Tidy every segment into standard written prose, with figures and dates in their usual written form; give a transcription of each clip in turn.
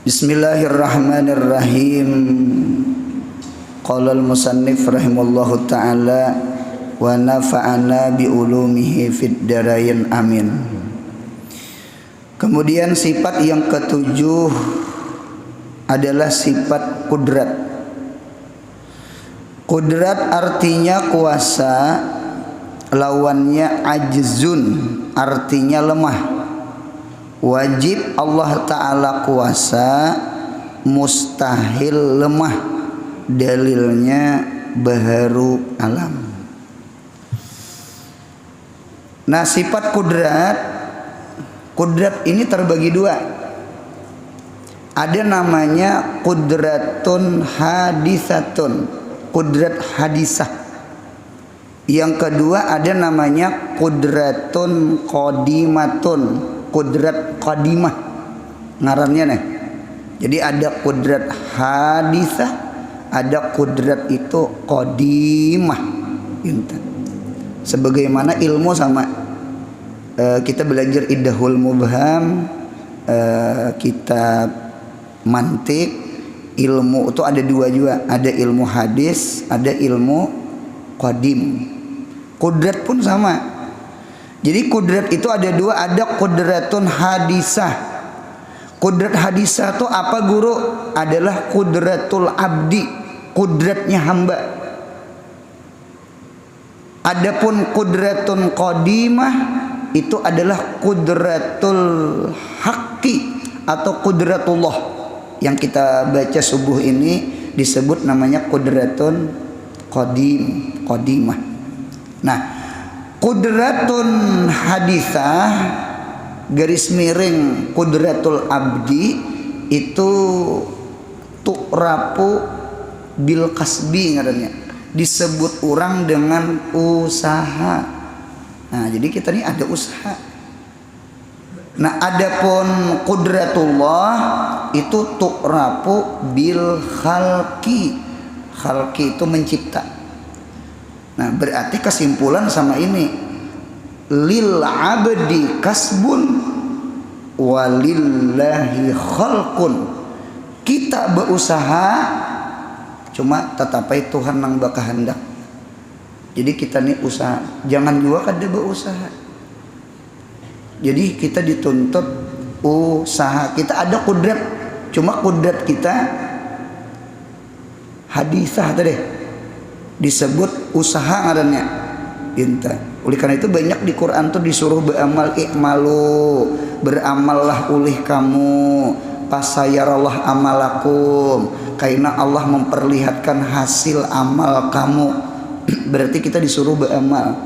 Bismillahirrahmanirrahim. Qala al-musannif rahimallahu ta'ala wa nafa'ana bi ulumihi fid darain amin. Kemudian sifat yang ketujuh adalah sifat kudrat. Kudrat artinya kuasa, lawannya ajzun artinya lemah. Wajib Allah Ta'ala kuasa, mustahil lemah. Dalilnya baharu alam. Nah, sifat kudrat ini terbagi dua. Ada namanya kudratun hadisatun, kudrat hadisah. Yang kedua ada namanya kudratun qadimatun, kudrat qadimah ngarannya nih. Jadi ada kudrat hadisah, ada kudrat itu qadimah. Sebagaimana ilmu sama kita belajar Iddahul Mubham, kitab mantik, ilmu itu ada dua juga, ada ilmu hadis, ada ilmu qadim. Kudrat pun sama. Jadi kudrat itu ada dua, ada kudratun hadisah. Kudrat hadisah itu apa guru? Adalah kudratul abdi, kudratnya hamba. Adapun kudratun qadimah itu adalah kudratul haqqi atau kudratullah. Yang kita baca subuh ini disebut namanya kudratun qadimah. Nah, kudratun hadisah garis miring kudratul abdi itu tu'rapu bil kasbi ngarannya, disebut orang dengan usaha. Nah, jadi kita ini ada usaha. Nah, adapun kudratullah itu tu'rapu bil khalqi. Khalqi itu mencipta. Nah, berarti kesimpulan sama ini, lil abdi kasbun walillahi khalqun. Kita berusaha, cuma tetapi Tuhan nang bakahandak. Jadi kita nih usaha, jangan juga kada berusaha. Jadi kita dituntut usaha. Kita ada kudrat, cuma kudrat kita hadisah tadi disebut usaha ngarannya. Oleh karena itu banyak di Quran tuh disuruh beramal, i'malu, beramallah oleh kamu, pasayarallah amalakum, karena Allah memperlihatkan hasil amal kamu. Berarti kita disuruh beramal.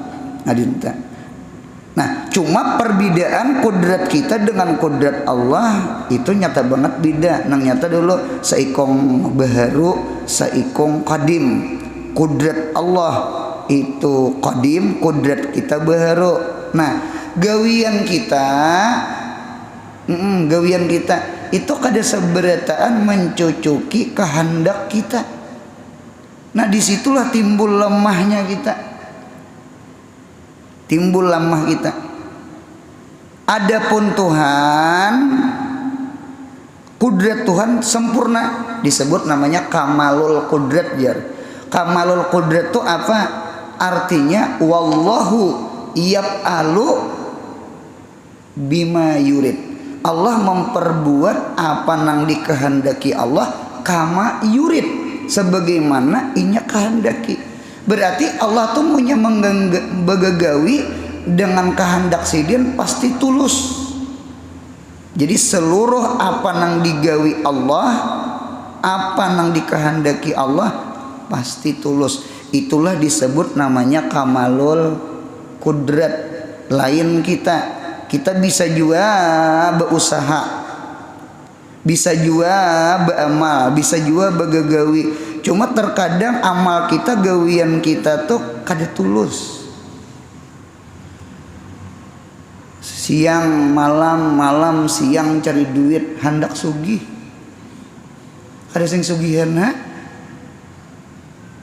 Nah, cuma perbedaan kudrat kita dengan kudrat Allah itu nyata banget beda. Nang nyata dulu saikong baharu, saikong qadim. Kudrat Allah itu qadim, kudrat kita baharu. Nah, gawian kita itu kada seberataan mencucuki kehendak kita. Nah, disitulah timbul lemahnya kita. Timbul lemah kita. Adapun Tuhan, kudrat Tuhan sempurna, disebut namanya kamalul kudrat jar. Kamalul kudrat itu apa? Artinya wallahu yaf'alu bima yurid. Allah memperbuat apa nang dikehendaki Allah kama yurid, sebagaimana inya kehendaki. Berarti Allah tuh punya menggagawi dengan kehendak sidin pasti tulus. Jadi seluruh apa nang digawi Allah, apa nang dikehendaki Allah pasti tulus. Itulah disebut namanya kamalul kudrat. Lain kita bisa juga berusaha, bisa juga beramal, bisa juga begagawi. Cuma terkadang amal kita, gawian kita tuh kada tulus. Siang malam, malam siang cari duit hendak sugih. Ada sing sugihan ha?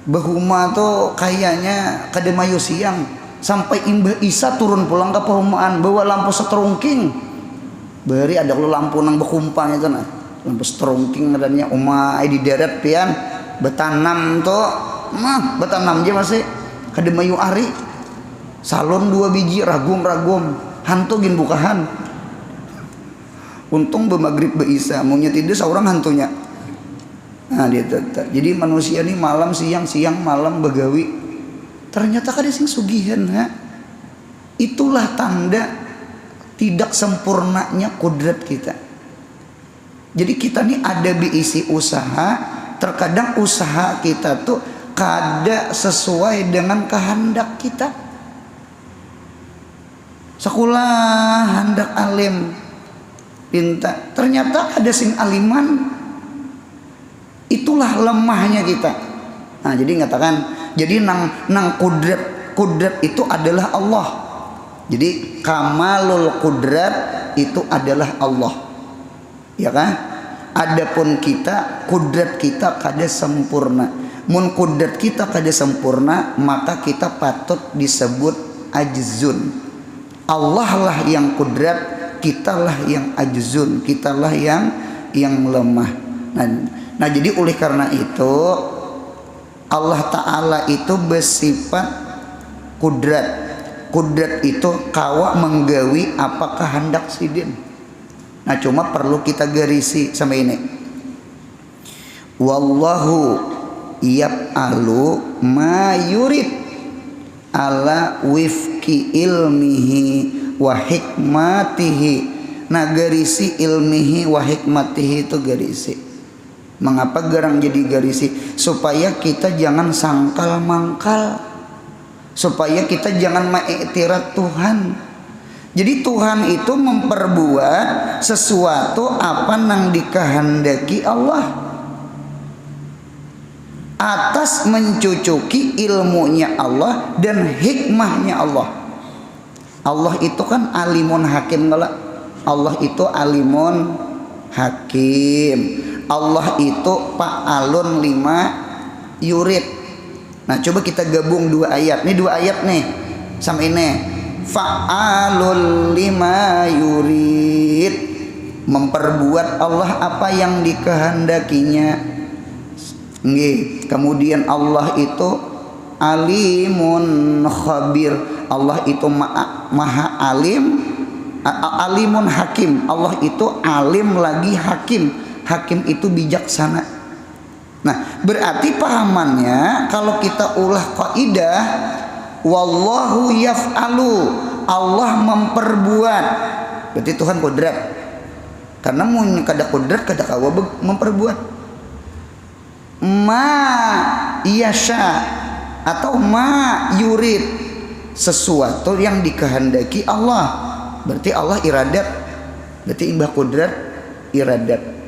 Bahuma tuh kayaknya kada mayu siang sampai imbah Isa turun pulang ke perumahan bawa lampu seterungking. Beri ada lu lampu nang bekumpang itu nah. lampu strongking ngarannya umay di darat pian betanam tuh betanam aja masih kademayu ari salon 2 biji ragum hantu gin bukahan untung bemagrib beisa maunya tidur seorang hantunya. Nah dia tetap jadi manusia ini malam siang malam begawi ternyata kada sing sugihan ha? Itulah tanda tidak sempurnanya kudrat kita. Jadi kita nih ada diisi usaha, terkadang usaha kita tuh kada sesuai dengan kehendak kita. Sekolah hendak alim pinta, ternyata ada sing aliman. Itulah lemahnya kita. Nah jadi ngatakan, jadi nang kudrat itu adalah Allah. Jadi kamalul kudrat itu adalah Allah, ya kan? Adapun kita kudrat kita kada sempurna. Mun kudrat kita kada sempurna, maka kita patut disebut ajzun. Allah lah yang kudrat, kitalah yang ajzun, kitalah yang lemah. Nah jadi oleh karena itu Allah Ta'ala itu bersifat kudrat. Kudrat itu kawa menggawi apa kehendak sidin. Nah cuma perlu kita garisi sama ini. Wallahu yaf'alu ma yurid ala wifki ilmihi wa hikmatihi. Nah garisi ilmihi wa hikmatihi itu garisi. Mengapa garang jadi garisi? Supaya kita jangan sangkal mangkal, supaya kita jangan mengiktiraf Tuhan. Jadi Tuhan itu memperbuat sesuatu apa nang dikehendaki Allah atas mencucuki ilmunya Allah dan hikmahnya Allah. Allah itu kan alimun hakim galak. Allah itu alimun hakim. Allah itu fa'alun lima yurid. Nah coba kita gabung 2 ayat. Ini 2 ayat nih sama ini. Fa'alun lima yurid, memperbuat Allah apa yang dikehendakinya. Nggih. Kemudian Allah itu alimun khabir. Allah itu maha alim, alimun hakim. Allah itu alim lagi hakim. Hakim itu bijaksana. Nah, berarti pahamannya kalau kita ulah kaidah wallahu yaf'alu, Allah memperbuat. Berarti Tuhan kodrat. Karena mun kada kodrat kada kawa memperbuat. Ma yasha atau ma yurid, sesuatu yang dikehendaki Allah. Berarti Allah iradat. Berarti imbah kodrat iradat.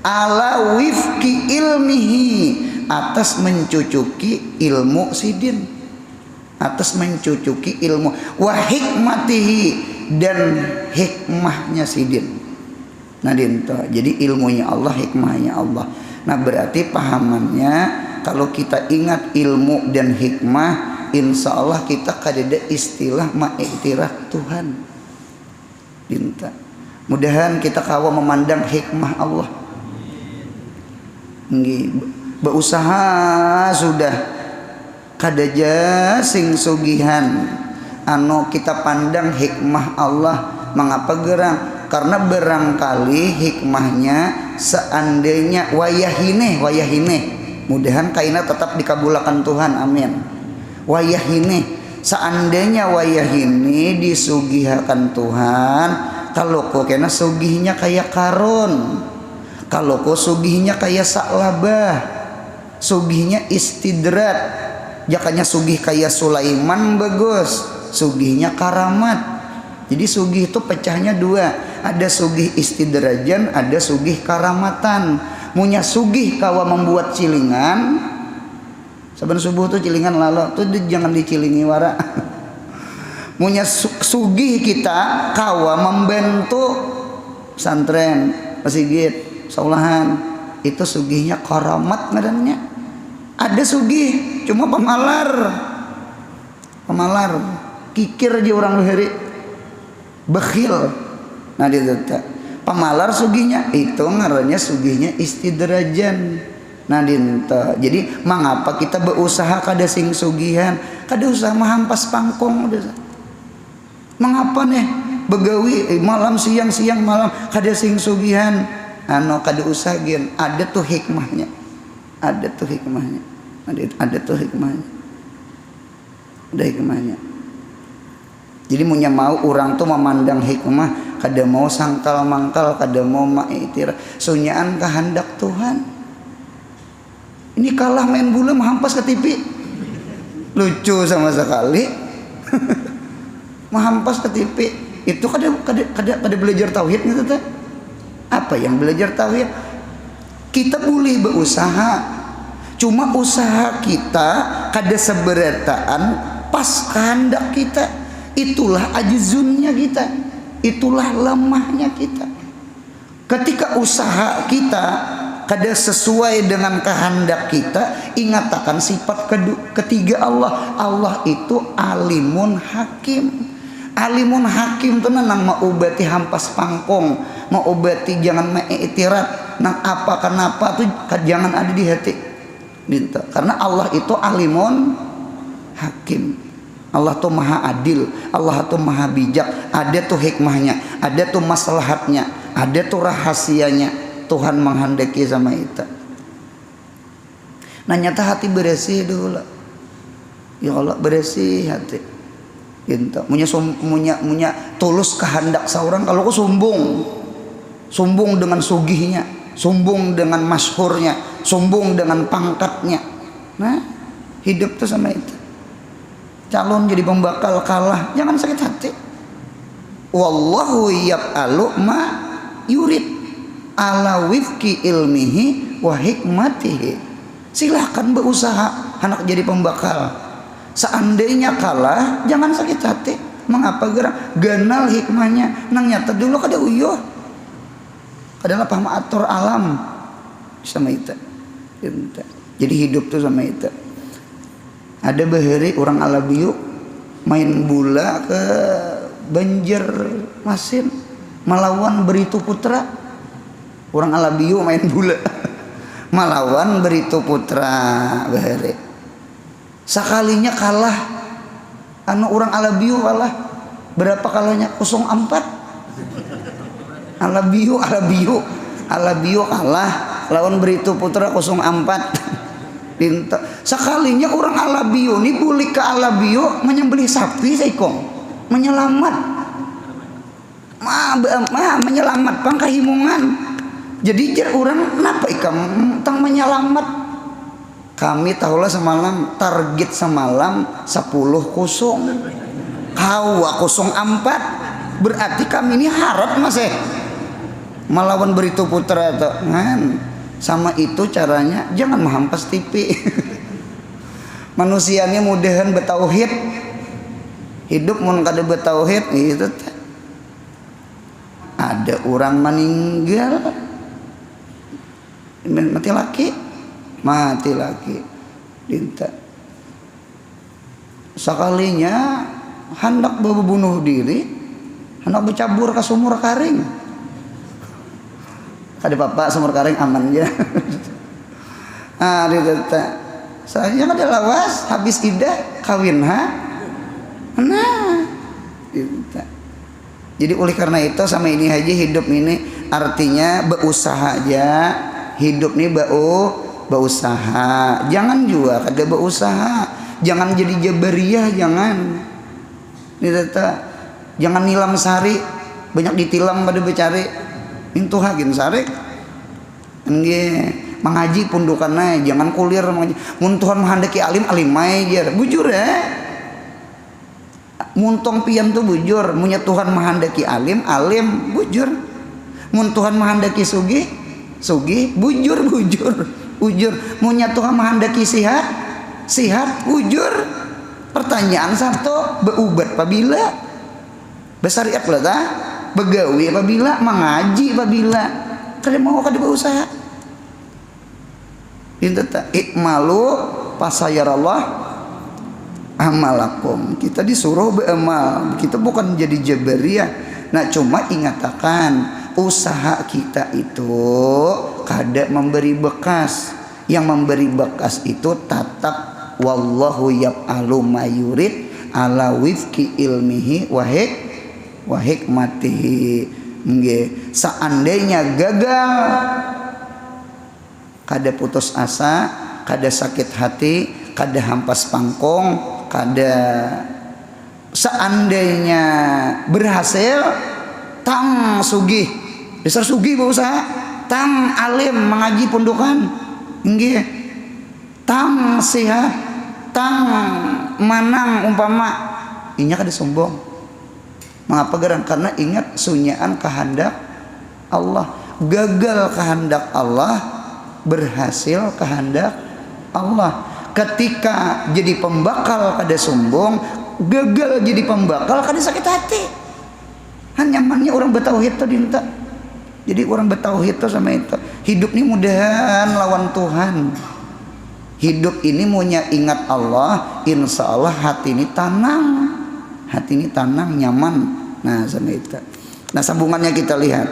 Ala wifki ilmihi, atas mencucuki ilmu sidin, atas mencucuki ilmu wa hikmatihi, dan hikmahnya sidin. Nah dinto, jadi ilmunya Allah, hikmahnya Allah. Nah berarti pahamannya kalau kita ingat ilmu dan hikmah, insya Allah kita kadada istilah ma'iktiraf Tuhan. Dinto, mudahan kita kawa memandang hikmah Allah. Berusaha sudah kadaja sing sugihan anu kita pandang hikmah Allah. Mengapa gerang? Karena barangkali hikmahnya seandainya wayahine mudahan kaina tetap dikabulakan Tuhan, amin. Wayahine seandainya wayahine disugihakan Tuhan, kalau kok kena sugihnya kayak karun, kalau kok sugihnya kayak saklabah, sugihnya istidrat, jakanya sugih kayak Sulaiman bagus, sugihnya karamat. Jadi sugih itu pecahnya 2, ada sugih istidrajan, ada sugih karamatan. Munya sugih kawa membuat cilingan, saban subuh tuh cilingan lalu tuh jangan dicilingi wara. Munya sugih kita kawa membentuk pesantren, pasigit, saulahan, itu sugihnya karamat ngarannya. Ada sugih cuma pemalar, kikir aja orang luheri, bakhil. Nah dia pamalar sugihnya itu ngarannya sugihnya istidrajan. Nah dinta jadi mangapa kita berusaha kada sing sugihan, kada usah mahampas pangkong udah. Mangapa nih begawi malam siang malam kada sing sugihan, anu kada usah gen, ada tuh hikmahnya, ada tuh hikmahnya, ada tuh hikmahnya, ada hikmahnya. Jadi munya mau orang tuh memandang hikmah, kada mau sangkal mangkal, kada mau maitir, sunyaan kehendak Tuhan. Ini kalah main bola mahampas ke TV, lucu sama sekali. Mahampas ke TV itu kada belajar tauhid gitu teh. Apa yang belajar tauhid? Kita boleh berusaha, cuma usaha kita kada seberataan pas kehendak kita. Itulah ajzunnya kita, itulah lemahnya kita. Ketika usaha kita kada sesuai dengan kehendak kita, ingatakan sifat ketiga Allah. Allah itu alimun hakim. Alimun hakim itu nang maobati hampas pangkong, maobati jangan mengiktirat nang apa kenapa tuh jangan ada di hati. Minta. Karena Allah itu alimun hakim. Allah tuh maha adil, Allah tuh maha bijak, ada tuh hikmahnya, ada tuh maslahatnya, ada tuh rahasianya. Tuhan menghendaki sama kita. Nah nyata hati bersih dulu lah. Ya Allah bersih hati. Gitu. Munya tulus kehendak seorang. Kalau aku sombong dengan sugihnya, sombong dengan masyhurnya, sombong dengan pangkatnya. Nah hidup tuh sama itu. Calon jadi pembakal kalah, jangan sakit hati. Wallahu yaf'alu ma yurid ala wifki ilmihi wa hikmatihi. Silahkan berusaha anak jadi pembakal. Seandainya kalah, jangan sakit hati. Mengapa gerak? Ganal hikmahnya. Nang nyata dulu kada uyuh. Adalah paham atur alam sama itu. Jadi hidup tuh sama itu. Ada bahari orang Alabiu main bola ke Banjarmasin melawan Beritu Putra. Orang Alabiu main bola melawan Beritu Putra bahari. Sekalinya kalah, anu orang Alabiu kalah. Berapa kalahnya? 0-4. Alabiu kalah lawan Beritu Putra 0-4. Sekalinya orang Alabiu ini boleh ke Alabiu menyembelih sapi seikong menyelamat menyelamat pangkahimungan. Jadi jar orang kenapa ikam tang menyelamat. Kami tahulah semalam target semalam 10-0 hawa 0-4 berarti kami ini harap masih melawan Beritu Putra atau kan. Sama itu caranya jangan menghampas TV. Manusianya mudahan betauhid. Hidup mun kada betauhid itu. Ada orang meninggal mati laki dinta. Sekalinya hendak bunuh diri, hendak bercabur ke sumur karing. Ada bapak sumur karing aman aja. Ditata. Saya ada lawas habis idah kawin Nah, ditata. Jadi oleh karena itu sama ini aja hidup ini artinya berusaha aja. Hidup nih berusaha. Jangan juga kada berusaha. Jangan jadi jabariyah, jangan. Ditata. Jangan nilam sari, banyak ditilam pada becari. Itu hagin sarek mengaji pundukannya jangan kulir mengaji. Mun Tuhan menghendaki alim alimai jar bujur ya. Muntong pian tuh bujur. Munya Tuhan menghendaki alim bujur. Mun Tuhan menghendaki sugih bujur. Munya Tuhan menghendaki sihat bujur. Pertanyaan satu beubat apabila besariat lah ta. Begawi apabila, mengaji apabila, kada mau kada berusaha. Inta ikmalu fasayarallah amalakum. Kita disuruh beramal. Kita bukan jadi jabariyah. Nah cuma ingatakan usaha kita itu kada memberi bekas. Yang memberi bekas itu tatap wallahu yaf'alu ma yurid ala wifqi ilmihi wa hikmatihi. Nggih, seandainya gagal kada putus asa, kada sakit hati, kada hampas pangkong, kada seandainya berhasil tang sugih, dasar sugih berusaha, tang alim mengaji pondokan, nggih, tang sehat, tang manang umpama, inya kada sombong. Mengapa gerang? Karena ingat sunyaan kehendak Allah. Gagal kehendak Allah, berhasil kehendak Allah. Ketika jadi pembakal kada sombong, gagal jadi pembakal kada sakit hati. Nyamannya orang bertauhid tuh dinta. Jadi orang bertauhid tuh sama itu. Hidup ini mudahan lawan Tuhan. Hidup ini maunya ingat Allah, insya Allah hati ini tenang. Hati ini tenang, nyaman. Nah sama itu. Nah sambungannya kita lihat.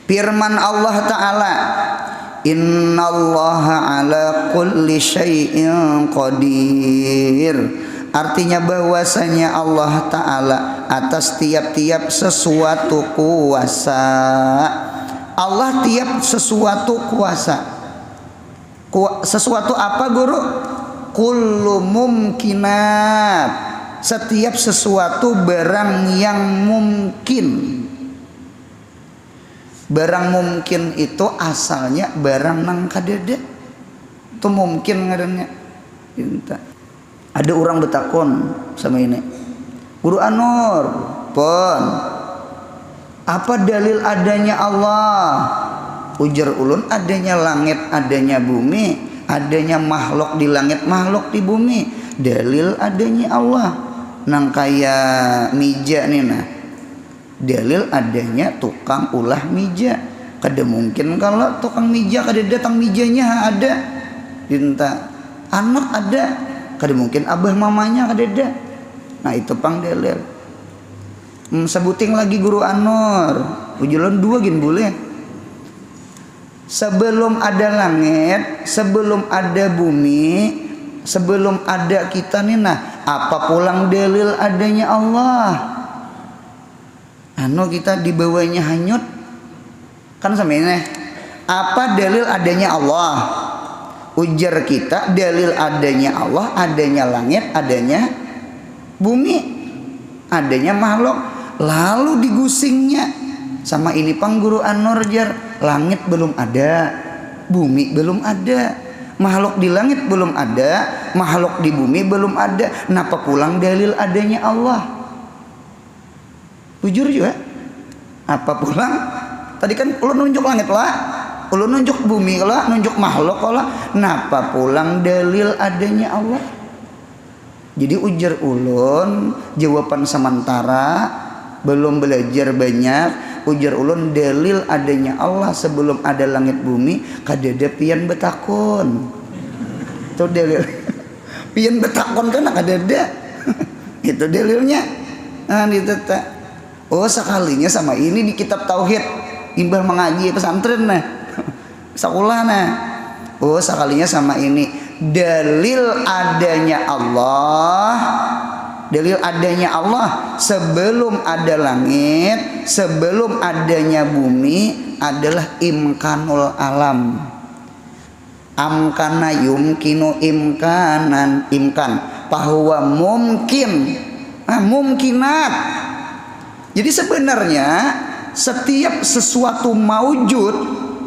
Firman Allah Ta'ala, innallaha ala kulli syai'in qadir. Artinya bahwasanya Allah Ta'ala atas tiap-tiap sesuatu kuasa. Allah tiap sesuatu kuasa. Sesuatu apa guru? Kullu mumkinat. Setiap sesuatu barang yang mungkin. Barang mungkin itu asalnya barang nang kadada. Itu mungkin ngarannya. Ada orang betakon sama ini. Guru Anur, pon. Apa dalil adanya Allah? Ujar ulun adanya langit, adanya bumi, adanya makhluk di langit, makhluk di bumi. Dalil adanya Allah. Nang kaya mija nih nah, dalil adanya tukang ulah mija. Kada mungkin kalau tukang mija kada datang mijanya ada, dinta anak ada, kada mungkin abah mamanya kada ada. Nah itu pang dalil. Sebuting lagi guru Anur, ujulan dua gin boleh. Sebelum ada langit, sebelum ada bumi, sebelum ada kita nih nah, apa pulang dalil adanya Allah? Anu kita di bawahnya hanyut kan sama ini. Apa dalil adanya Allah? Ujar kita dalil adanya Allah, adanya langit, adanya bumi, adanya makhluk. Lalu digusingnya sama ini pang guru Anur jar, langit belum ada, bumi belum ada, makhluk di langit belum ada, makhluk di bumi belum ada. Kenapa pulang dalil adanya Allah? Jujur juga. Apa pulang? Tadi kan ulun nunjuk langit lah, ulun nunjuk bumi lah, nunjuk makhluk lah. Kenapa pulang dalil adanya Allah? Jadi ujar ulun jawaban sementara, belum belajar banyak. Ujar ulun dalil adanya Allah sebelum ada langit bumi kadada pian betakon. Itu dalil. Pian betakon kan kadada. Itu dalilnya. Nah itu tak. Oh sekalinya sama ini di kitab tauhid imbah mengaji pesantren nah. Sekolah nah. Oh sekalinya sama ini dalil adanya Allah. Dalil adanya Allah sebelum ada langit, sebelum adanya bumi adalah imkanul alam. Amkana yumkinu imkanan, imkan bahwa mungkin, mungkinat. Jadi sebenarnya setiap sesuatu maujud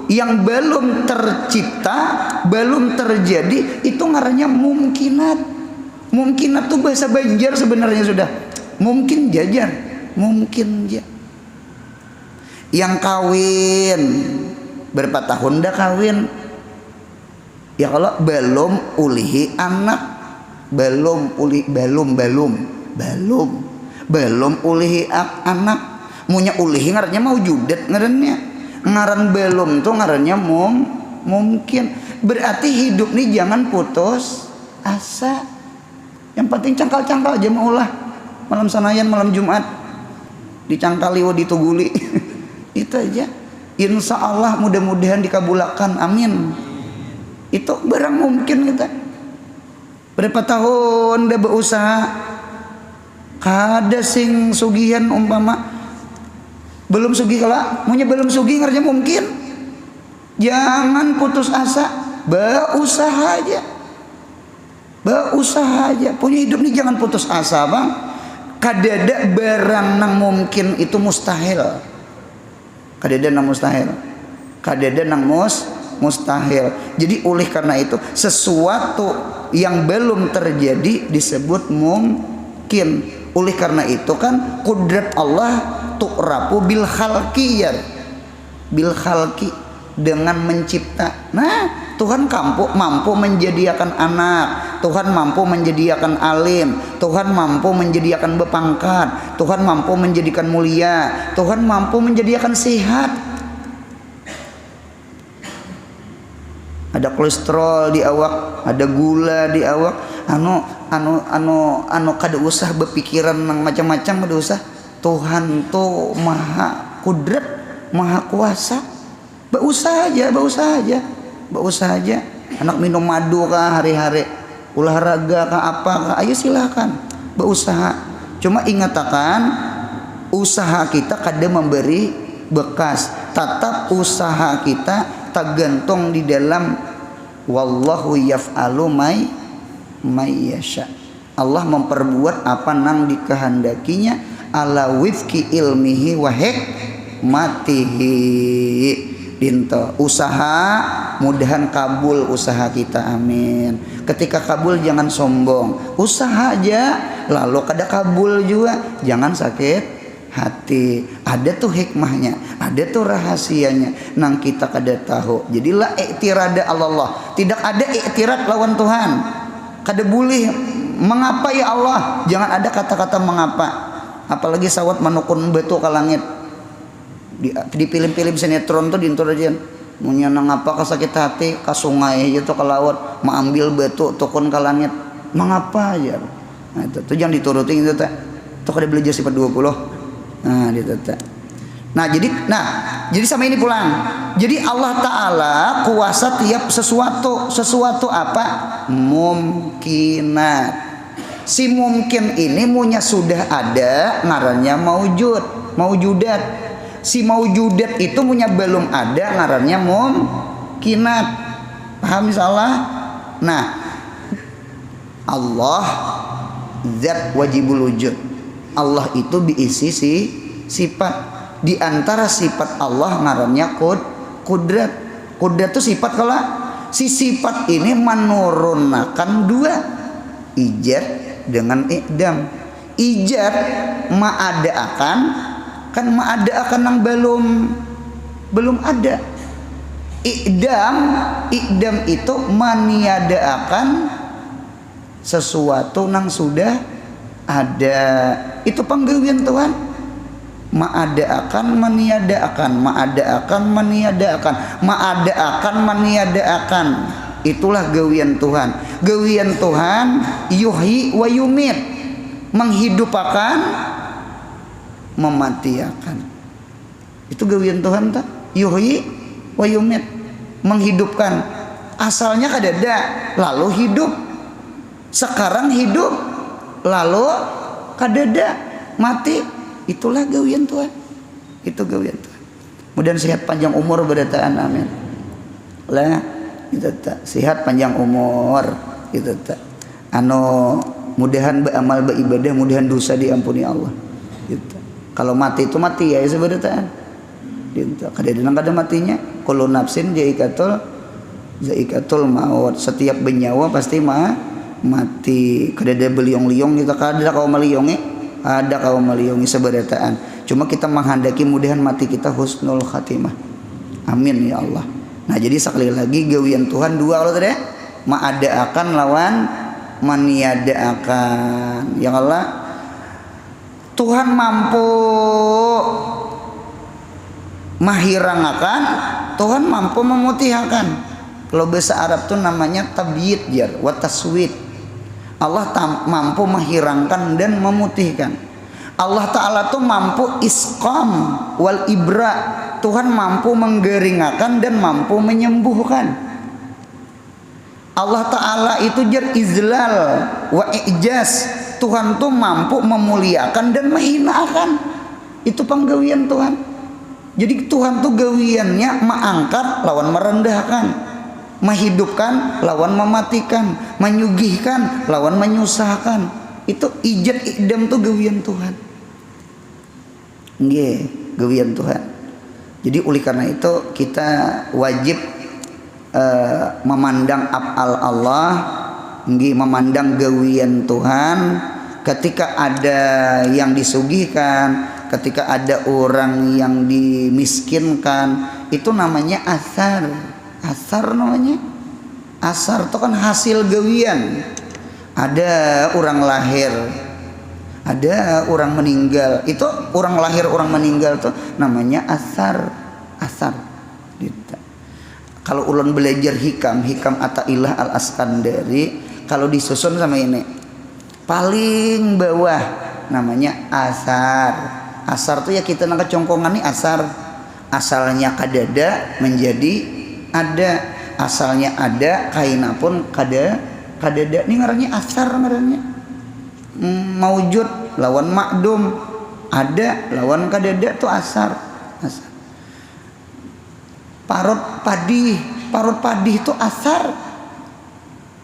yang belum tercipta, belum terjadi itu ngarannya mungkinat. Mungkin itu bahasa Banjar sebenarnya sudah. Mungkin jajar, mungkin ya. Yang kawin berapa tahun dah kawin? Ya kalau belum ulihi anak, belum ulihi anak. Munya ulihi ngarannya mau judet ngarannya. Ngaran belum tuh ngarannya mungkin. Berarti hidup nih jangan putus asa. Yang penting cangkal-cangkal aja maulah. Malam sanayan, malam Jumat dicangkali dituguli. Itu aja. Insya Allah mudah-mudahan dikabulkan, amin. Itu barang mungkin kita. Berapa tahun udah berusaha, kada sing sugihan umpama belum sugih kala, munya belum sugih ngerja mungkin. Jangan putus asa, berusaha aja. Berusaha aja. Punya hidup nih jangan putus asa, Bang. Kadada barang nang mungkin itu mustahil. Kadada nang mustahil. Kadada nang mustahil. Jadi oleh karena itu sesuatu yang belum terjadi disebut mungkin. Oleh karena itu kan kudrat Allah tu'rafu bil khalqiyar. Bil khalqi, dengan mencipta. Nah, Tuhan mampu menyediakan anak, Tuhan mampu menyediakan alim, Tuhan mampu menyediakan berpangkat, Tuhan mampu menjadikan mulia, Tuhan mampu menyediakan sehat. Ada kolesterol di awak, ada gula di awak, kada usah berpikiran yang macam-macam, kada usah. Tuhan tuh maha kudrat, maha kuasa. Berusaha aja. Anak minum madu kah hari-hari, olahraga kah apa kah, ayo silahkan berusaha. Cuma ingatakan usaha kita kada memberi bekas. Tetap usaha kita tergantung di dalam wallahu yaf'alu may yasha. Allah memperbuat apa nang dikehendakinya ala wifki ilmihi wa hikmatihi. Dinto usaha mudahan kabul usaha kita, amin. Ketika kabul jangan sombong, usaha aja lalu kada kabul juga jangan sakit hati. Ada tuh hikmahnya, ada tuh rahasianya nang kita kada tahu. Jadilah iktirada Allah, tidak ada iktirad lawan Tuhan. Kada boleh mengapa ya Allah, jangan ada kata-kata mengapa. Apalagi sawat manukun batu ke langit. Di film-film sinetron tuh dintur aja munya nang apa kasakit hati ke sungai itu ke laut mengambil batu tukun ke langit mengapa aja. Nah itu tuh jangan diturutin itu teh. Tuh kada belajar sifat 20. Nah itu teh. Jadi sama ini pulang. Jadi Allah Ta'ala kuasa tiap sesuatu apa? Mungkinat. Si mungkin ini munya sudah ada ngarannya maujudat. Si maujudat itu punya belum ada ngarannya mungkinat. Paham insyaallah? Nah, Allah zat wajibul wujud. Allah itu diisi sifat. Di antara sifat Allah ngarannya kudrat. Kudrat itu sifat kala. Si sifat ini menurunkan dua, ijad dengan i'dam. Ijad ma'ada'akan, kan ma'ada'akan yang belum ada. I'dam itu maniada'akan sesuatu yang sudah ada. Itu panggawian Tuhan. Ma'ada'akan maniada'akan. Itulah gawian Tuhan. Gawian Tuhan yuhyi wa yumit, menghidupkan, mematiakan. Itu gawian Tuhan tak? Yuhyi wa yumit, menghidupkan. Asalnya kadada, lalu hidup. Sekarang hidup, lalu kadada, mati. Itulah gawian Tuhan. Itu gawian Tuhan. Mudah sehat panjang umur berataan, amin. Lah, itu tak sehat panjang umur, itu tak. Mudahan beramal beribadah, mudahan dosa diampuni Allah. Gitu. Kalau mati itu mati ya sebenarnya. Kada matinya. Kullu nafsin zaikatul maut. Setiap bernyawa pasti mati. Kada ada beliong-liong kita kada kau meliongi. Ada kau meliongi sebenarnya. Cuma kita menghendaki mudahan mati kita husnul khatimah. Amin ya Allah. Nah jadi sekali lagi gawian Tuhan dua kalau tadi ma'ada'akan lawan maniada'akan. Ya Allah, Tuhan mampu mahirangakan, Tuhan mampu memutihakan. Kalau bahasa Arab tuh namanya tabyid jar wa taswid. Allah mampu menghilangkan dan memutihkan. Allah Ta'ala tuh mampu isqam wal ibra, Tuhan mampu menggeringakan dan mampu menyembuhkan. Allah Ta'ala itu jar izlal wa ijaz. Tuhan tuh mampu memuliakan dan menghinakan. Itu penggawian Tuhan. Jadi Tuhan tuh gawiannya mengangkat lawan merendahkan, menghidupkan lawan mematikan, menyugihkan lawan menyusahkan. Itu ijad idam tuh gawian Tuhan. Nggih, gawian Tuhan. Jadi oleh karena itu kita wajib memandang af'al Allah, nggih, memandang gawian Tuhan. Ketika ada yang disugihkan, ketika ada orang yang dimiskinkan, itu namanya asar. Asar namanya. Asar itu kan hasil gawian. Ada orang lahir, ada orang meninggal. Itu orang lahir, orang meninggal itu namanya asar. Asar. Gitu. Kalau ulun belajar hikam Athaillah Al-Askandari, kalau disusun sama ini, paling bawah namanya asar. Asar tuh ya kita nangka congkongan nih asar. Asalnya kadada menjadi ada, asalnya ada kaina pun kadada. Ini ngarannya asar ngarannya. Maujud lawan makdum, ada lawan kadada tuh asar. Asar. Parut padi itu asar.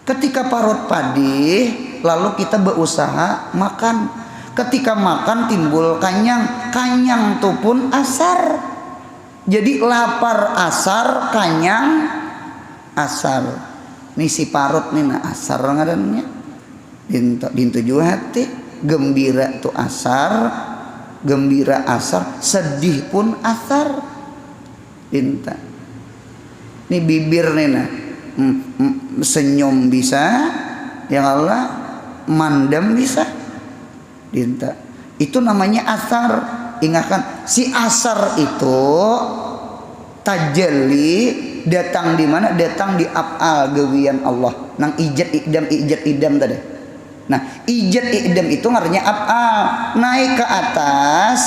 Ketika parut padi lalu kita berusaha makan. Ketika makan timbul kanyang tuh pun asar. Jadi lapar asar, kanyang asar. Nih si parut nih nah asar ngarannya. Dintuju hati, gembira tuh asar, gembira asar, sedih pun asar. Dinta. Nih bibir nih nah, senyum bisa, ya Allah, mandam bisa. Dinta. Itu namanya asar. Ingatkan, si asar itu tajalli datang di mana? Datang di af'al gawian Allah. Nang ijad idam tadi. Nah, ijad idam itu ngarannya af'al. Naik ke atas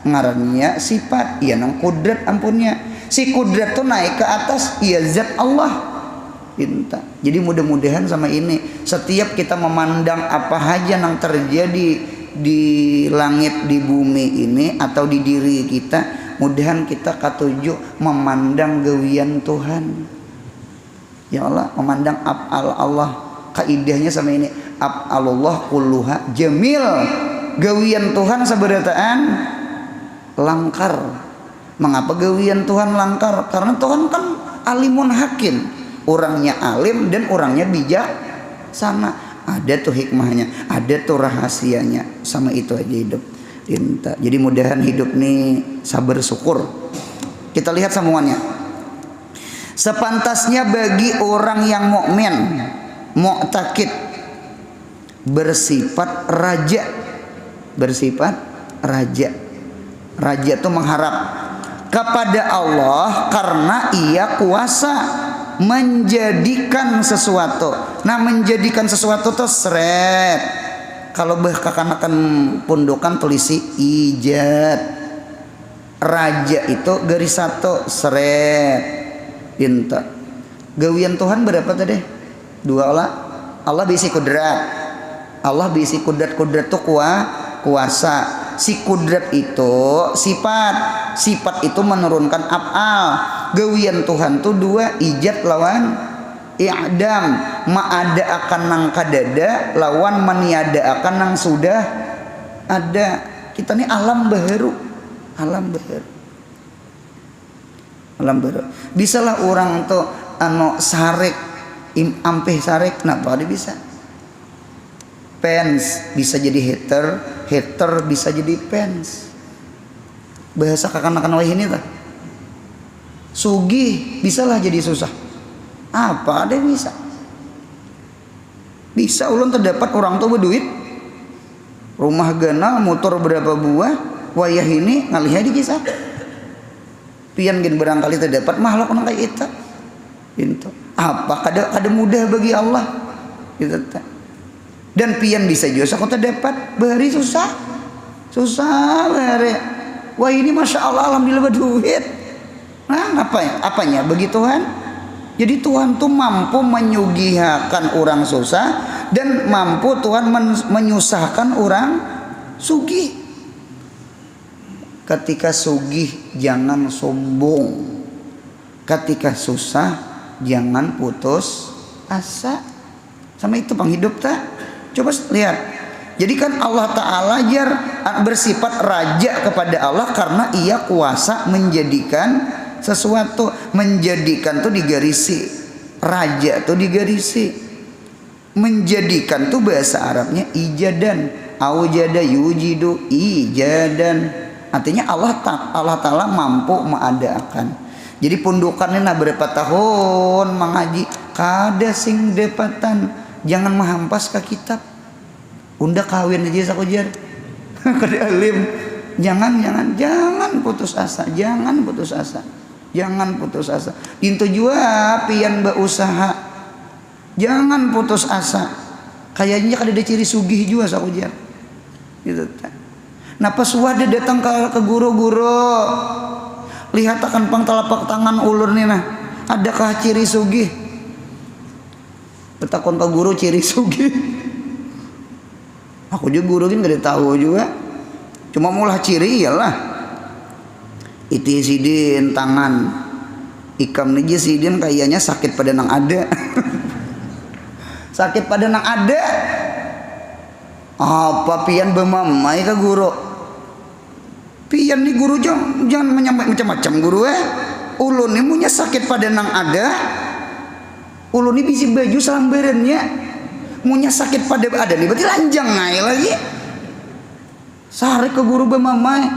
ngarannya sifat. Iya nang kudrat ampunnya. Si kudrat tuh naik ke atas, iya zat Allah. Dinta. Jadi mudah-mudahan sama ini, setiap kita memandang apa aja yang terjadi di langit, di bumi ini atau di diri kita, mudahan kita katuju memandang gawian Tuhan. Ya Allah, memandang af'al Allah. Kaidahnya sama ini, af'alullah kulluha jamil. Gawian Tuhan seberataan langkar. Mengapa gawian Tuhan langkar? Karena Tuhan kan alimun hakim. Orangnya alim dan orangnya bijak sana. Ada tuh hikmahnya, ada tuh rahasianya. Sama itu aja hidup. Jadi mudahan hidup nih sabar syukur. Kita lihat sambungannya. Sepantasnya bagi orang yang mukmin, mu'taqid, bersifat raja. Bersifat raja. Raja itu mengharap kepada Allah karena ia kuasa menjadikan sesuatu. Nah, menjadikan sesuatu tuh seret. Kalau kekanakan pundukan tulisi ijad. Raja itu garis satu seret. Dinta. Gawian Tuhan berapa tadi? Dua Allah. Allah bisi kudrat. Allah bisi kudrat tuh kuasa. Si kudrat itu sifat. Sifat itu menurunkan af'al. Gawian Tuhan tuh dua, ijad lawan i'dam. Ma'ada akan nang kadada lawan maniada akan nang sudah ada. Kita nih alam baru. Alam baru. Alam baru. Bisalah orang tuh sarek ampeh sarek, kenapa dia bisa? Fans bisa jadi hater bisa jadi fans. Bahasa kakak-kakak wah ini tak. Sugih bisalah jadi susah. Apa ada bisa? Bisa ulun terdapat orang tua berduit, rumah ganal, motor berapa buah, wayah ini ngalihnya di kisah. Pian gin barangkali terdapat makhluk nang kayak itu. Itu apa kada mudah bagi Allah. Gitu. Dan pian bisa juga kau terdapat bahari susah bahari. Wah ini masya Allah, alhamdulillah berduit. Nah apanya bagi Tuhan? Jadi Tuhan tuh mampu menyugihakan orang susah dan mampu Tuhan menyusahkan orang sugih. Ketika sugih jangan sombong, ketika susah jangan putus asa. Sama itu Bang hidup tak? Coba lihat. Jadi kan Allah Ta'ala bersifat raja kepada Allah karena ia kuasa menjadikan sesuatu. Menjadikan tuh digarisi, raja tuh digarisi. Menjadikan tuh bahasa Arabnya ijadan, aujada yujidu ijadan. Artinya Allah Ta'ala mampu mengadakan. Jadi pundukannya berapa tahun mengaji kada sing depatan, jangan menghampas ke kitab. Unda kawin aja sakujar kada alim. Jangan putus asa, jangan putus asa. Jangan putus asa. Intu jua pian berusaha. Jangan putus asa. Kayaknya kada ada ciri sugih juga sakujar. Gitu. Nah pas wada datang ke guru-guru, lihat akan pang telapak tangan ulur nih nah, adakah ciri sugih? Betakon ke guru ciri sugih. Aku juga guru kan gak tahu juga. Cuma mulah ciri iyalah. Iti sidin tangan. Ikam nih sidin kayaknya sakit pada nang ada. Sakit pada nang ada. Apa pian bemamai ke guru? Pian nih guru jangan menyampaikan macam-macam guru ulun nih punya sakit pada nang ada. Ulun nih bisi baju selambarannya. Munya sakit pada ada nih berarti lanjang ngai lagi. Sari ke guru bemamai.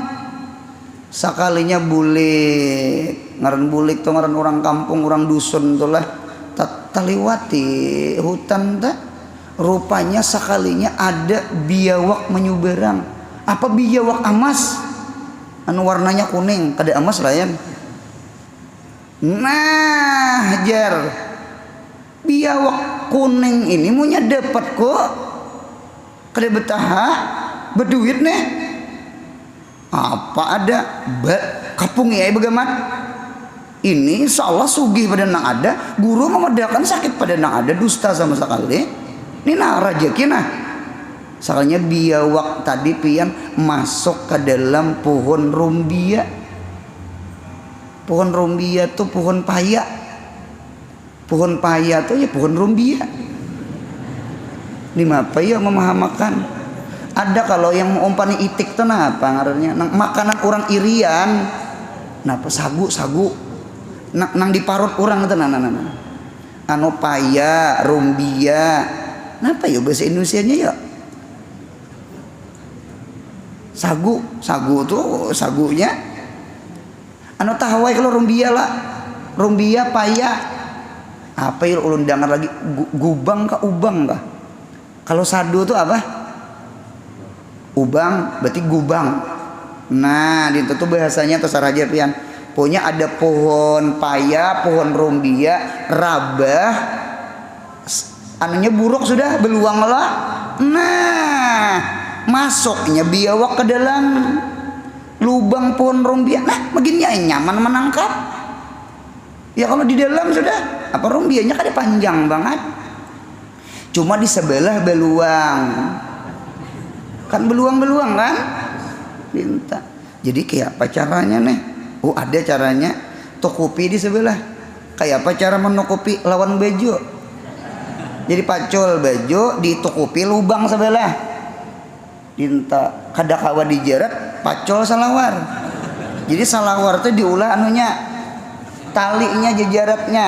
Sakalinya bulik, ngaran bulik tuh ngaran orang kampung, orang dusun tuh lah. Taliwati hutan tak. Rupanya sakalinya ada biawak menyuberang. Apa biawak emas? Anu warnanya kuning, kada emas layan. Nah, jar. Biawak kuning ini munya dapat kok. Kada betaha berduit nih. Apa ada kapung ya bagaimana? Ini insyaallah sugih pada nang ada, guru memadakan sakit pada nang ada, dusta sama sekali. Ini nah rezeki nah. Soalnya biawak tadi pian masuk ke dalam pohon rumbia. Pohon rumbia tuh pohon paya. Pohon paya tuh ya pohon rumbia. Ini apa ya memahamakan? Ada kalau yang mengumpani itik tuh nah apa ngarannya? Makanan orang irian. Nah sagu. Nang diparut orang itu nah. Anu paya, rumbia. Napa ya bahasa Indonesianya ya? Sagu tuh sagunya. Anu tahawai kalau rumbia lah. Rumbia paya. Apa ya ulun dengar lagi gubang kah ubang kah? Kalau sadu tuh apa? Ubang berarti gubang. Nah, itu tuh bahasanya tuh saraja pian. Punya ada pohon paya, pohon rumbia, rabah. Anunya buruk sudah beluang lah. Nah, masuknya biawak ke dalam lubang pohon rumbia. Nah, begini nyaman menangkap. Ya kalau di dalam sudah apa rumbianya kan panjang banget. Cuma di sebelah beluang. Kan beluang kan? Minta. Jadi kayak apa caranya nih? Oh ada caranya. Tukupi di sebelah. Kayak apa cara menukupi lawan baju? Jadi pacul baju ditukupi lubang sebelah. Dinta kadakawa dijerat pacul salawar. Jadi salawar tuh diulah anunya talinya jejaratnya.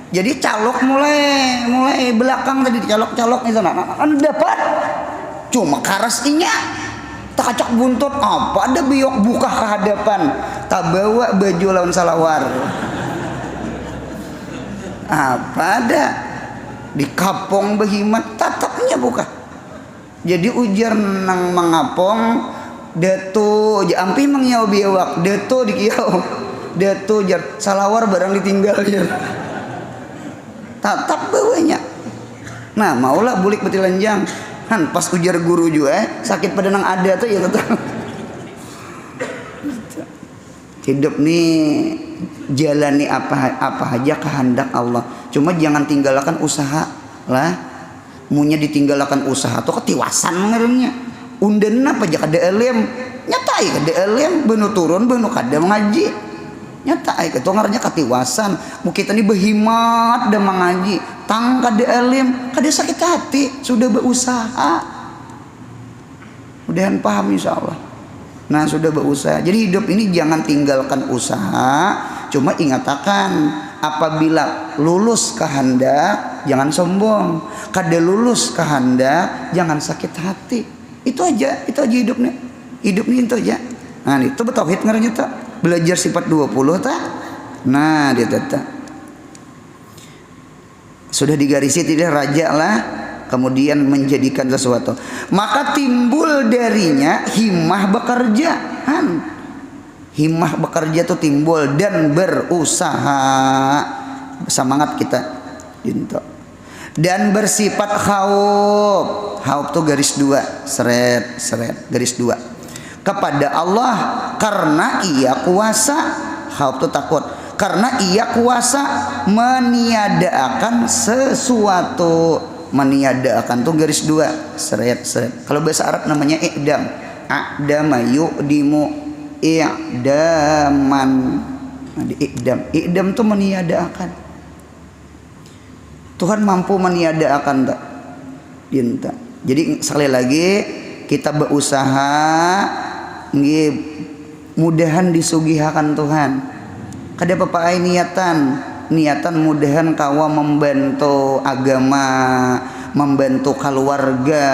Jadi calok mulai belakang tadi calok itu nah dapat. Cuma karasinya tak kacak buntut apa ada biok buka ke hadapan tak bawa baju lawan salawar. Apa ada di kapong behimat tatapnya buka. Jadi ujar nang mangapong datu ampi mangyau biawak datu dikiau datu jar salawar barang ditinggal jar tatap bawanya. Nah maulah bulik beti lanjang kan pas ujar guru juga sakit pada nang ada tuh ya tetap Hidup nih jalani apa aja kehendak Allah. Cuma jangan tinggalkan usaha lah. Munya ditinggalkan usaha tuh ketiwasan ngerenya. Unden apa aja kada elem. Nyatai kada elem benu turun benu kada mengaji. Nyatai itu ngaranya ketiwasan. Mu kita ni berhimat dan mengaji. Tang kada elem, kada sakit hati, sudah berusaha. Mudahan paham insyaallah. Nah sudah berusaha. Jadi hidup ini jangan tinggalkan usaha. Cuma ingatakan apabila lulus kehendak jangan sombong. Kada lulus kehendak jangan sakit hati. Itu aja hidupnya. Hidupnya itu aja. Nah itu bertauhid ngaranya tak. Belajar sifat 20 tak. Nah dia tak. Sudah digarisi tidak raja lah. Kemudian menjadikan sesuatu, maka timbul darinya himmah bekerja. Himmah bekerja itu timbul dan berusaha, semangat kita dan bersifat khauf tuh garis 2 seret garis 2 kepada Allah karena ia kuasa. Khauf tuh takut karena ia kuasa meniadakan sesuatu. Meniadakan tuh garis 2 seret. Kalau bahasa Arab namanya i'dam. A'dama yu'dimu i'daman. Nah, i'dam tuh meniadakan. Tuhan mampu meniadakan tak? Dinta. Jadi sekali lagi kita berusaha nggih mudahan disugihakan Tuhan. Kada papai niatan mudahan kawa membantu agama, membantu keluarga,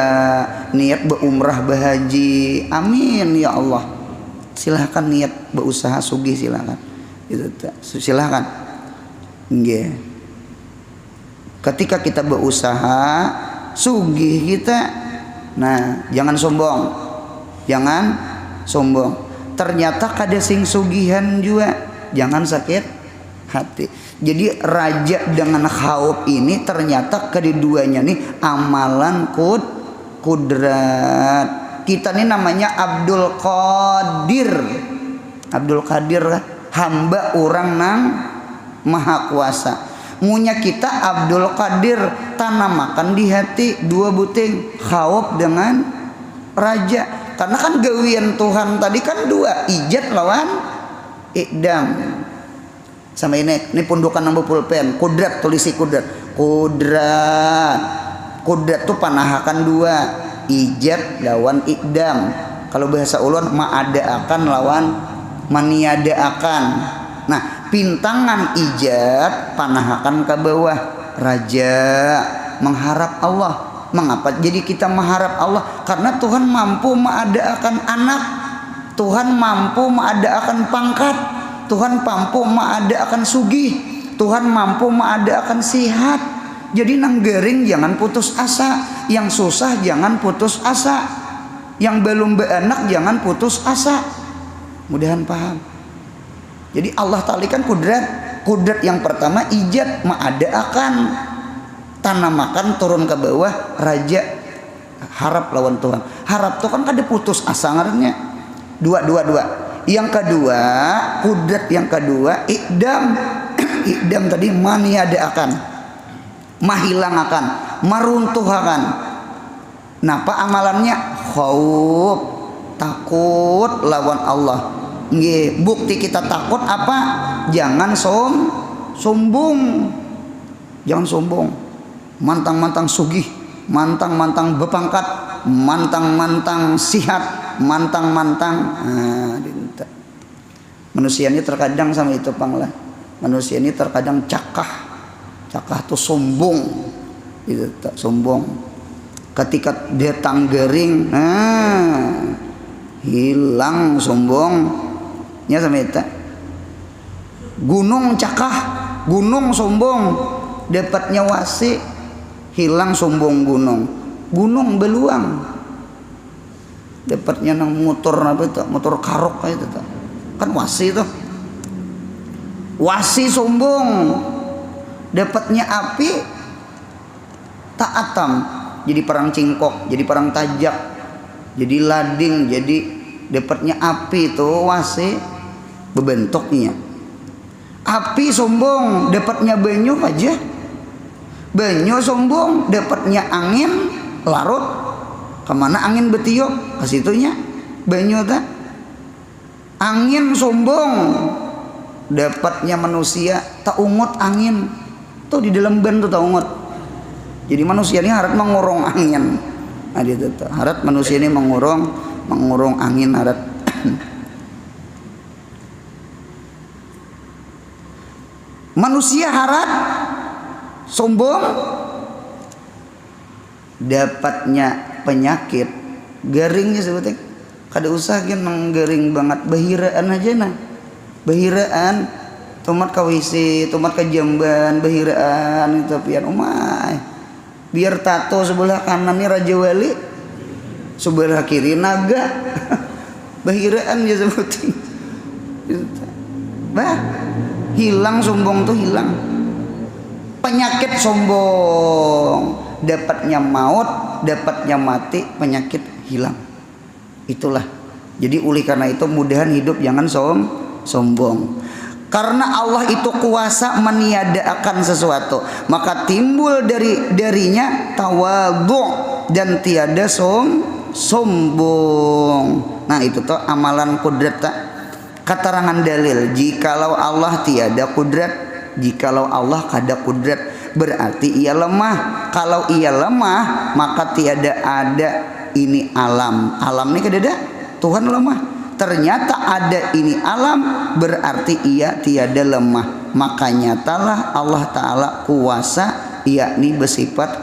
niat berumrah berhaji. Amin ya Allah. Silahkan niat berusaha sugih silahkan. Itu silahkan. Nggih. Ketika kita berusaha sugih kita. Nah, jangan sombong. Jangan sombong. Ternyata kada sing sugihan juga. Jangan sakit hati. Jadi raja dengan khauf ini ternyata keduanya nih amalan kudrat. Kita nih namanya Abdul Qadir hamba orang nang maha kuasa. Munya kita Abdul Qadir tanamakan di hati 2 buting khauf dengan raja. Karena kan gawian Tuhan tadi kan 2 ijat lawan i'dam. Sama ini pundukan nombor pulpen kudrat, tulisi kudrat tuh panahakan 2 ijat lawan i'dam. Kalau bahasa ulun ma'adaakan lawan maniadaakan. Nah pintangan ijat panahakan ke bawah raja mengharap Allah. Mengapa jadi kita mengharap Allah? Karena Tuhan mampu ma'adaakan anak, Tuhan mampu ma'adaakan pangkat, Tuhan mampu mengadakan sugih, Tuhan mampu mengadakan sihat. Jadi nang gering jangan putus asa, yang susah jangan putus asa, yang belum beranak jangan putus asa. Mudahan paham. Jadi Allah Ta'ala kan kudrat yang pertama ijat mengadakan, tanamakan turun ke bawah raja harap lawan Tuhan. Harap tuh kan kada putus asa ngaranya. Dua. Yang kedua, kudrat yang kedua, i'dam. I'dam tadi maniadakan, mahilangakan, maruntuhakan. Napa amalannya? Khauf, takut lawan Allah. Nggih, bukti kita takut apa? Jangan sombong. Jangan sombong. Mantang-mantang sugih, mantang-mantang bepangkat, mantang-mantang sihat, mantang-mantang manusia ini terkadang sama itu panglah. Manusia ini terkadang cakah tuh sombong, itu tak sombong. Ketika dia tanggering, hilang sombongnya sama itu. Gunung cakah, gunung sombong, dapatnya wasi, hilang sombong gunung beluang, dapatnya nang motor apa itu, motor karok kayak itu kan wasi itu, wasi sombong, dapatnya api tak atam, jadi perang cingkok, jadi perang tajak, jadi lading, jadi dapatnya api itu wasi. bebentuknya. Api sombong dapatnya banyu aja, banyu sombong dapatnya angin larut, kemana angin betiup ke situnya banyu tak. Angin sombong dapatnya manusia tak ungut angin tuh di dalam ban tuh tak ungut. Jadi manusia ini harap mengurung angin. Nah, itu tuh harap manusia ini mengurung angin harap. Manusia harap sombong dapatnya penyakit garingnya sebetulnya kada usah kan menggaring banget bahiraan aja nah. Bahiraan tomat kawisi, tomat kejamban, bahiraan itu pian umay. Biar tato sebelah kanan nih Raja Wali, sebelah kiri naga. Bahiraan ya sebutin. Bah, hilang sombong tuh hilang. Penyakit sombong, dapatnya maut, dapatnya mati, penyakit hilang. Itulah. Jadi oleh karena itu mudahan hidup jangan sombong. Karena Allah itu kuasa meniadakan sesuatu, maka timbul darinya tawadhu dan tiada sombong. Nah itu tuh amalan kudrat tak. Keterangan dalil, jikalau Allah tiada kudrat, jikalau Allah kada kudrat, berarti ia lemah. Kalau ia lemah, maka tiada ada ini alam. Alam ini kada ada, Tuhan lemah. Ternyata ada ini alam, berarti ia tiada lemah. Maka nyatalah Allah Ta'ala kuasa, yakni bersifat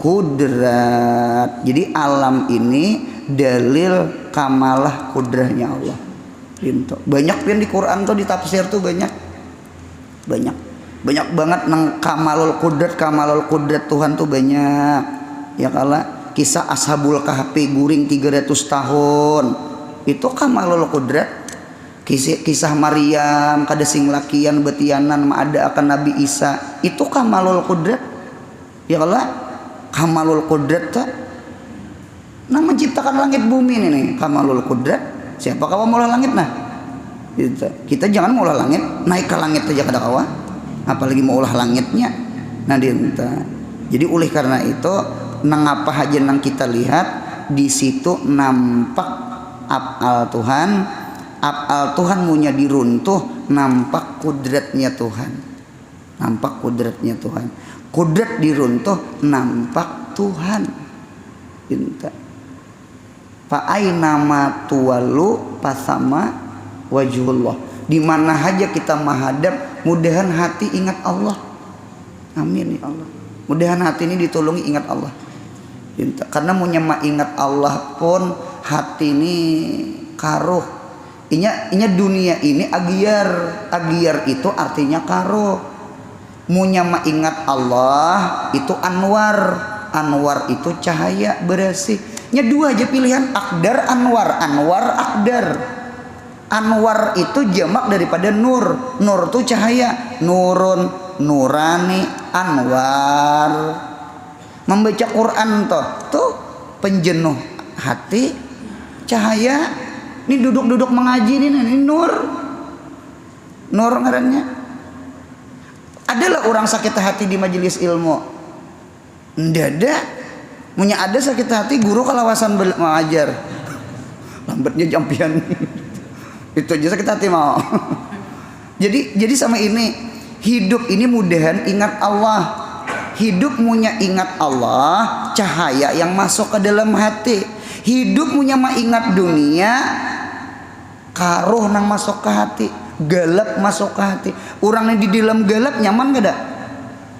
kudrat. Jadi alam ini dalil kamalah kudrahnya Allah. Banyak yang di Quran tuh di tafsir tuh banyak banget nang kamalul kudrat Tuhan tuh banyak. Ya kala kisah Ashabul Kahfi guring 300 tahun. Itu kamalul kudrat. Kisah Maryam kada sing lakian betianan ada akan Nabi Isa, itu kamalul kudrat. Ya kala kamalul kudrat tak. Nah menciptakan langit bumi ini nih kamalul kudrat. Siapa kawan mula langit nah? Kita jangan mula langit, naik ke langit aja kada kawan. Apalagi mau ulah langitnya. Nah jadi oleh karena itu nang apa aja nang kita lihat di situ nampak af'al Tuhan punya diruntuh, nampak kudratnya Tuhan. Kudrat diruntuh, nampak Tuhan. Fa'ainama tuwallu fasama wajhullah. Di mana aja kita menghadap, mudahan hati ingat Allah. Amin ya Allah. Mudahan hati ini ditolongi ingat Allah. Karena mau nyama ingat Allah pun hati ini karuh. Inya dunia ini agiar itu artinya karuh. Mau nyama ingat Allah itu anwar itu cahaya bersih. Nya dua aja pilihan, akdar anwar akdar. Anwar itu jamak daripada nur itu cahaya, nurun nurani anwar. Membaca Quran tuh penjenuh hati, cahaya. Ini duduk mengaji ini nur ngarannya. Adalah orang sakit hati di majelis ilmu, ndada punya ada sakit hati guru kalawasan mengajar, lambatnya jampian. Itu aja sakit hati mau. jadi sama ini hidup ini mudahan ingat Allah. Hidup punya ingat Allah, cahaya yang masuk ke dalam hati. Hidup punya ingat dunia, karuh nang masuk ke hati, galap masuk ke hati. Orang yang di dalam galap nyaman gak ada?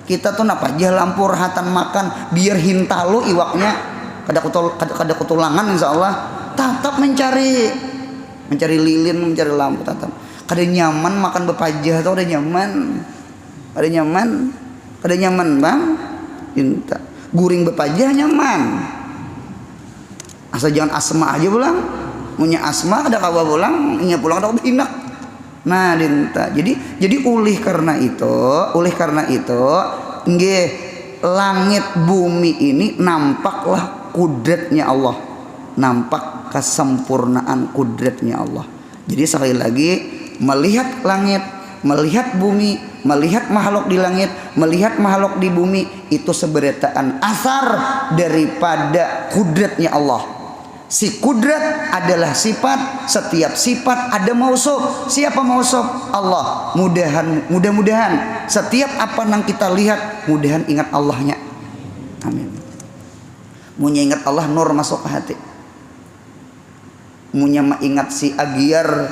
Kita tuh napa aja lampu rahatan makan biar hintalo iwaknya kada kutulangan insyaallah. Tetap mencari lilin, mencari lampu tetap. Kada nyaman makan bepajah tuh ada nyaman bang. Inta guring bepajah nyaman. Asal jangan asma aja pulang. Punya asma ada kawa pulang, inya pulang ada enak. Nah, dinta. Jadi oleh karena itu nggih langit bumi ini nampaklah kudratnya Allah. Nampak kesempurnaan kudratnya Allah. Jadi sekali lagi melihat langit, melihat bumi, melihat makhluk di langit, melihat makhluk di bumi, itu seberataan asar daripada kudratnya Allah. Si kudrat adalah sifat, setiap sifat ada mausuf. Siapa mausuf? Allah. Mudah-mudahan setiap apa yang kita lihat, mudahan ingat Allahnya. Amin. Munya ingat Allah, nur masuk ke hati. Munya ingat si Agiyar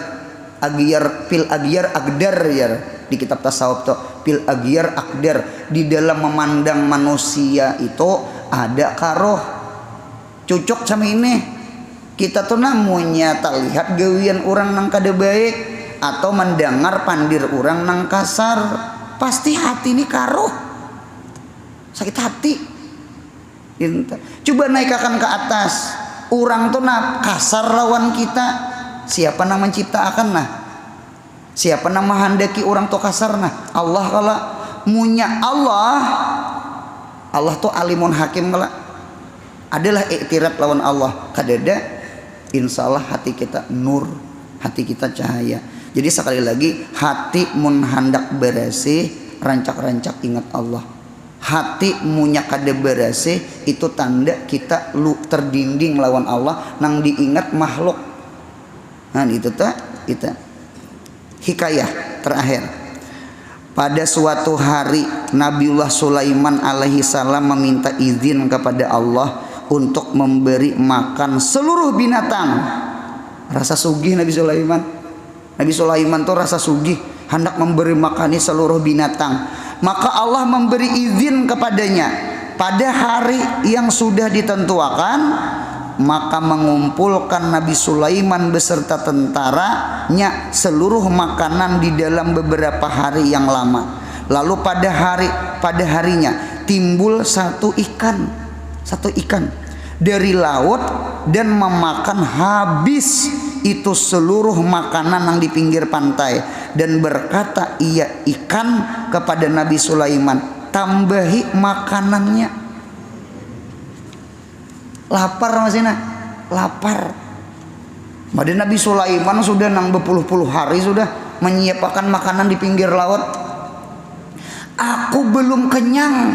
pil Agiyar Agdar ya, di kitab tasawuf tuh, pil Agiyar Agdar. Di dalam memandang manusia itu ada karoh cucuk sama ini. Kita tuh namunya tak lihat gawian orang nang kada baik atau mendengar pandir orang nang kasar, pasti hati ini karoh, sakit hati. Coba naikkan ke atas, orang tuh kasar lawan kita, siapa yang menciptakan nah? Siapa yang menghendaki orang tuh kasar nah? Allah. Kalau munya Allah tuh alimun hakim kalau adalah iktirat lawan Allah kadada, insya Allah hati kita nur, hati kita cahaya. Jadi sekali lagi, hati mun hendak bersih, rancak-rancak ingat Allah. Hati munya kada bersih, itu tanda kita lu terdinding lawan Allah, nang diingat makhluk. Nah itu tak kita hikayah terakhir. Pada suatu hari Nabiullah Sulaiman alaihi salam meminta izin kepada Allah untuk memberi makan seluruh binatang. Rasa sugih Nabi Sulaiman. Nabi Sulaiman tuh rasa sugih, hendak memberi makani seluruh binatang. Maka Allah memberi izin kepadanya pada hari yang sudah ditentukan, maka mengumpulkan Nabi Sulaiman beserta tentaranya seluruh makanan di dalam beberapa hari yang lama. Lalu pada harinya timbul satu ikan dari laut dan memakan habis itu seluruh makanan yang di pinggir pantai, dan berkata ia ikan kepada Nabi Sulaiman, tambahi makanannya. Lapar masina, lapar. Made Nabi Sulaiman sudah nang berpuluh-puluh hari sudah menyiapkan makanan di pinggir laut. Aku belum kenyang,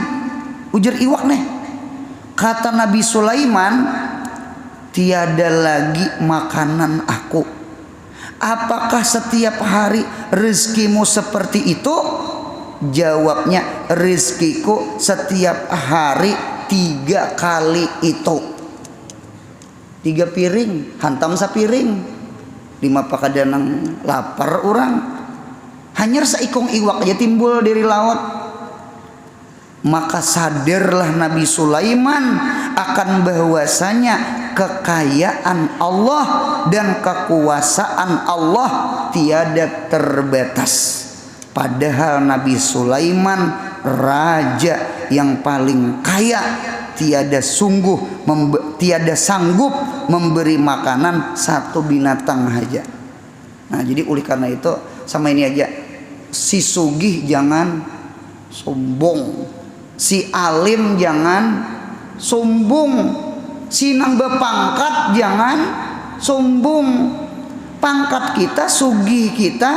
ujar iwak nih. Kata Nabi Sulaiman, tiada lagi makanan aku. Apakah setiap hari rezekimu seperti itu? Jawabnya, rezekiku setiap hari 3 kali itu. 3 piring, hantam sapiring. 5 pakadanang lapar orang. Hanya seikung iwak aja timbul dari laut. Maka sadarlah Nabi Sulaiman akan bahwasanya kekayaan Allah dan kekuasaan Allah tiada terbatas. Padahal Nabi Sulaiman raja yang paling kaya, tiada sanggup memberi makanan satu binatang saja. Nah, jadi oleh karena itu sama ini aja, si sugih jangan sombong, si alim jangan sombong, si nang berpangkat jangan sombong. Pangkat kita, sugih kita,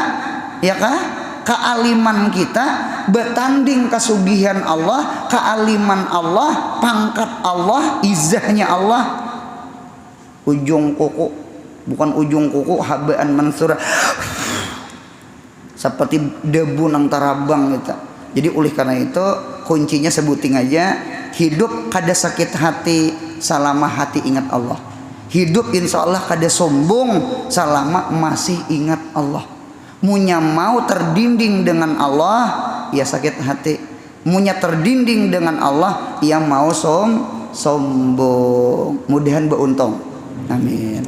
ya kah? Kealiman kita bertanding kesugihan Allah, kealiman Allah, pangkat Allah, izahnya Allah. Ujung kuku, bukan ujung kuku habaan mansur, seperti debu nang tarabang gitu. Jadi oleh karena itu kuncinya sebuting aja, hidup kada sakit hati selama hati ingat Allah. Hidup insya Allah kada sombong selama masih ingat Allah. Munya mau terdinding dengan Allah, ya sakit hati. Munya terdinding dengan Allah, ya mau sombong. Mudahan beruntung. Amin.